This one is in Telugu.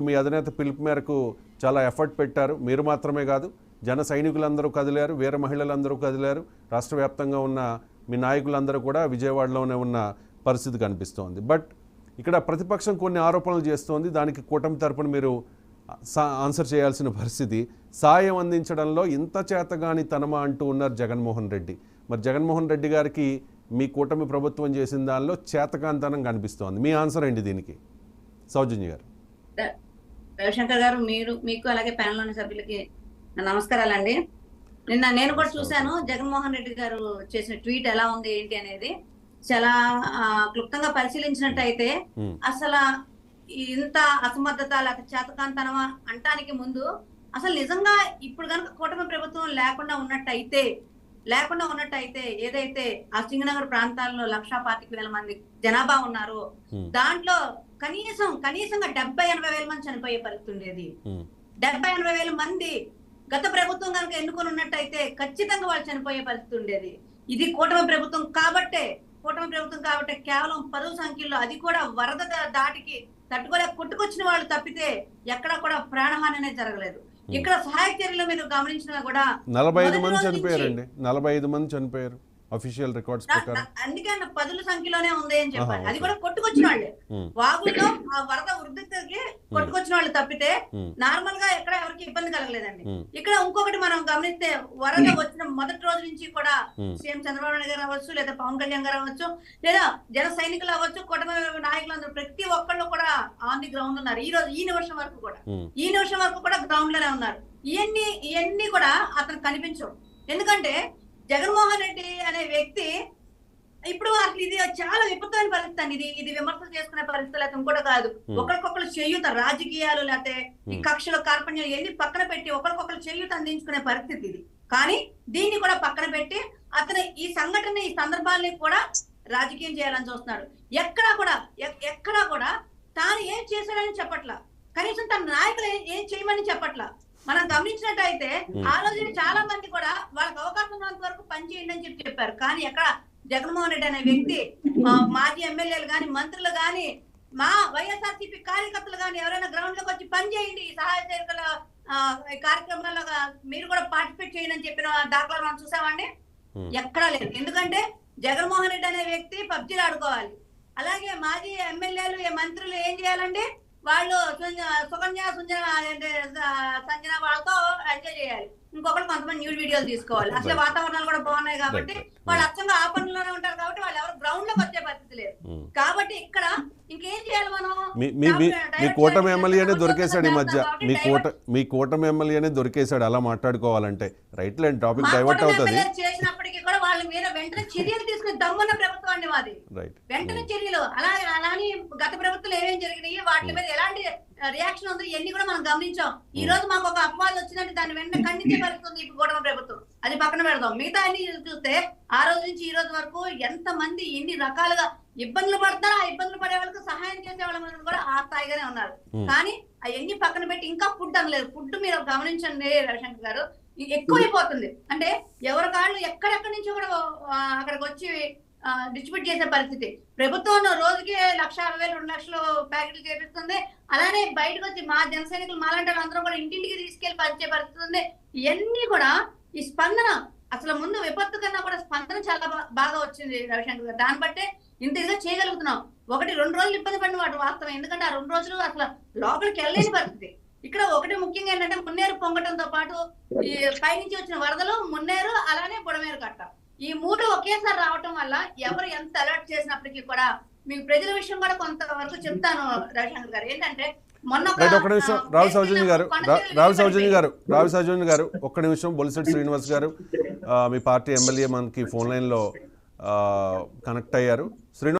మీ అధినేత పిలుపు మేరకు చాలా ఎఫర్ట్ పెట్టారు. మీరు మాత్రమే కాదు, జన సైనికులందరూ కదిలారు, వీర మహిళలందరూ కదిలారు. రాష్ట్ర వ్యాప్తంగా ఉన్న మీ నాయకులందరూ కూడా విజయవాడలోనే ఉన్న పరిస్థితి కనిపిస్తోంది. బట్ ఇక్కడ ప్రతిపక్షం కొన్ని ఆరోపణలు చేస్తోంది. దానికి కూటమి తరపున మీరు ఆన్సర్ చేయాల్సిన పరిస్థితి. సాయం అందించడంలో ఇంత చేతగాని తనమా అంటూ ఉన్నారు జగన్మోహన్ రెడ్డి. మరి జగన్మోహన్ రెడ్డి గారికి మీ కూటమి ప్రభుత్వం చేసిన దానిలో చేతకాంతనం కనిపిస్తోంది. మీ ఆన్సర్ ఏంటి దీనికి? సౌజన్య గారు. రవిశంకర్ గారు, మీకు అలాగే ప్యానెల్లోని సభ్యులకి నమస్కారాలండి. నిన్న నేను కూడా చూశాను జగన్మోహన్ రెడ్డి గారు చేసిన ట్వీట్ ఎలా ఉంది ఏంటి అనేది. చాలా క్లుప్తంగా పరిశీలించినట్టయితే అసలు ఇంత అసమర్థత లేక చేతకాంతనమా అంటానికి ముందు అసలు నిజంగా ఇప్పుడు కనుక కూటమి ప్రభుత్వం లేకుండా ఉన్నట్టయితే ఏదైతే ఆ సింగనగర్ ప్రాంతాల్లో 1,25,000 మంది జనాభా ఉన్నారో దాంట్లో కనీసంగా 70-80 వేల మంది చనిపోయే పరిస్థితి ఉండేది. 70-80 వేల మంది గత ప్రభుత్వం కనుక ఎన్నుకొని ఉన్నట్టయితే ఖచ్చితంగా వాళ్ళు చనిపోయే పరిస్థితి ఉండేది. ఇది కూటమి ప్రభుత్వం కాబట్టే కేవలం 10 సంఖ్యలో, అది కూడా వరద దాటికి తట్టుకోలేక కొట్టుకొచ్చిన వాళ్ళు తప్పితే ఎక్కడ కూడా ప్రాణహాని అనేది జరగలేదు. ఇక్కడ సహాయక చర్యలు మీరు గమనించినా కూడా 45 మంది చనిపోయారండి. 45 మంది చనిపోయారు అఫీషియల్ రికార్డ్స్ ప్రకారం. అందుకే 10 సంఖ్యలోనే ఉంది అని చెప్పాలి. అది కూడా కొట్టుకొచ్చిన వాళ్ళే, వాగులో ఆ వరద ఉధృతికి కొట్టుకొచ్చిన వాళ్ళు తప్పితే నార్మల్ గా ఎక్కడ ఎవరికి ఇబ్బంది కలగలేదండి. ఇక్కడ ఇంకొకటి మనం గమనిస్తే వరద వచ్చిన మొదటి రోజు నుంచి కూడా సీఎం చంద్రబాబు నాయుడు గారు అవ్వచ్చు, లేదా పవన్ కళ్యాణ్ గారు అవ్వచ్చు, లేదా జన సైనికులు అవ్వచ్చు, కూటమి నాయకులందరూ ప్రతి ఒక్కళ్ళు కూడా ఆన్ ది గ్రౌండ్ ఉన్నారు. ఈ నిమిషం వరకు కూడా గ్రౌండ్ లోనే ఉన్నారు. ఇవన్నీ కూడా అతను కనిపించవు. ఎందుకంటే జగన్మోహన్ రెడ్డి అనే వ్యక్తి ఇప్పుడు అసలు ఇది చాలా విపత్తమైన పరిస్థితి అండి. ఇది విమర్శలు చేసుకునే పరిస్థితి లేకపోతే కూడా కాదు. ఒకరికొకరు చేయూత, రాజకీయాలు లేకపోతే ఈ కక్షలు కార్పణ్యాలు ఎన్ని పక్కన పెట్టి ఒకరికొకరు చేయూత అందించుకునే పరిస్థితి ఇది. కానీ దీన్ని కూడా పక్కన పెట్టి అతను ఈ సందర్భాల్ని కూడా రాజకీయం చేయాలని చూస్తున్నాడు. ఎక్కడా కూడా తాను ఏం చేశాడని చెప్పట్లా, కనీసం తన నాయకులు ఏం చేయమని చెప్పట్లా. మనం గమనించినట్టయితే ఆ రోజు చాలా మంది కూడా వాళ్ళకి అవకాశం ఉన్నంత వరకు పనిచేయండి అని చెప్పారు. కానీ ఎక్కడ జగన్మోహన్ రెడ్డి అనే వ్యక్తి మాజీ ఎమ్మెల్యేలు గాని, మంత్రులు గాని, మా వైఎస్ఆర్సీపీ కార్యకర్తలు గాని ఎవరైనా గ్రౌండ్ లోకి వచ్చి పని చేయండి, సహాయ సేవకుల కార్యక్రమాల్లో మీరు కూడా పార్టిసిపేట్ చేయండి అని చెప్పిన దాఖలాలు మనం చూసామండి. ఎక్కడా లేదు. ఎందుకంటే జగన్మోహన్ రెడ్డి అనే వ్యక్తి పబ్జీలు ఆడుకోవాలి. అలాగే మాజీ ఎమ్మెల్యేలు, మంత్రులు ఏం చేయాలంటే వాళ్ళు సుకన్య, సంజన వాళ్ళతో ఎంజాయ్ చేయాలి. ఇంకొకరు కొంతమంది న్యూడ్ వీడియోలు తీసుకోవాలి. అసలు వాతావరణాలు కూడా బాగున్నాయి కాబట్టి వాళ్ళు అచ్చంగా ఆ పనుల్లోనే ఉంటారు కాబట్టి వాళ్ళు ఎవరు గ్రౌండ్ లోకి వచ్చే పరిస్థితి లేదు. కాబట్టి ఇక్కడ ఇంకేం చేయాలి మనం? మీ కూటమి ఎమ్మెల్యేనే దొరికేశాడు ఈ మధ్య. మీ కూటమి ఎమ్మెల్యేనే దొరికేశాడు. అలా మాట్లాడుకోవాలంటే రైట్ లేండి, టాపిక్ డైవర్ట్ అవుతుంది. చేసినప్పటికీ కూడా వాళ్ళ మీద వెంటనే చర్యలు తీసుకుని దమ్మున్న ప్రభుత్వం అండి మాది. వెంటనే చర్యలు అలానే గత ప్రభుత్వం ఏమేం జరిగినాయి, వాటి మీద ఎలాంటి రియాక్షన్ ఉంది, ఇవన్నీ కూడా మనం గమనించాం. ఈ రోజు మాకు ఒక అపవాదం వచ్చినట్టు దాన్ని వెంటనే ఖండించే పరిస్థితుంది ఇప్పుడు కూటమి ప్రభుత్వం. అది పక్కన పెడదాం. మిగతా అన్ని చూస్తే ఆ రోజు నుంచి ఈ రోజు వరకు ఎంత మంది ఎన్ని రకాలుగా ఇబ్బందులు పడతారో ఆ ఇబ్బందులు పడే వాళ్ళకి సహాయం చేసే వాళ్ళ మీద కూడా ఆ స్థాయిగానే ఉన్నారు. కానీ అవన్నీ పక్కన పెట్టి ఇంకా ఫుడ్ అనలేదు. ఫుడ్ మీరు గమనించండి రవిశంకర్ గారు, ఎక్కువైపోతుంది. అంటే ఎవరి కాళ్ళు ఎక్కడెక్కడి నుంచి కూడా అక్కడికి వచ్చి డిస్ట్రిబ్యూట్ చేసే పరిస్థితి. ప్రభుత్వం రోజుకి 1,50,000, 2 లక్షలు ప్యాకెట్లు చేపిస్తుంది. అలానే బయటకు వచ్చి మా జన సైనికులు మాలాంటి అందరం కూడా ఇంటింటికి తీసుకెళ్లి పంచే పరిస్థితి ఉంది. ఇవన్నీ కూడా ఈ స్పందన అసలు ముందు విపత్తు కన్నా కూడా స్పందన చాలా బాగా వచ్చింది రవిశంకర్ గారు. దాన్ని బట్టే ఇంత ఇదిగా చేయగలుగుతున్నాం. 1-2 రోజులు ఇబ్బంది పడిన వాటి వాస్తవం. ఎందుకంటే ఆ 2 రోజులు అసలు లోపలికి వెళ్ళలేని పరిస్థితి. ఇక్కడ ఒకటి ముఖ్యంగా ఏంటంటే మున్నేరు పొంగటంతో పాటు ఈ పైనుంచి వచ్చిన వరదలు, మున్నేరు, అలానే బుడమేరు కట్ట, ఈ 3 ఒకేసారి రావటం వల్ల ఎవరు ఎంత అలర్ట్ చేసినప్పటికీ కూడా మీకు ప్రజల విషయం కూడా కొంతవరకు చెప్తాను రవిశంకర్ గారు. ఏంటంటే రావి సౌజన్య గారు ఒక్క నిమిషం. బొలిశెట్టి శ్రీనివాస్ గారు మీ పార్టీ ఎమ్మెల్యే మనకి ఫోన్ లైన్ లో కనెక్ట్ అయ్యారు.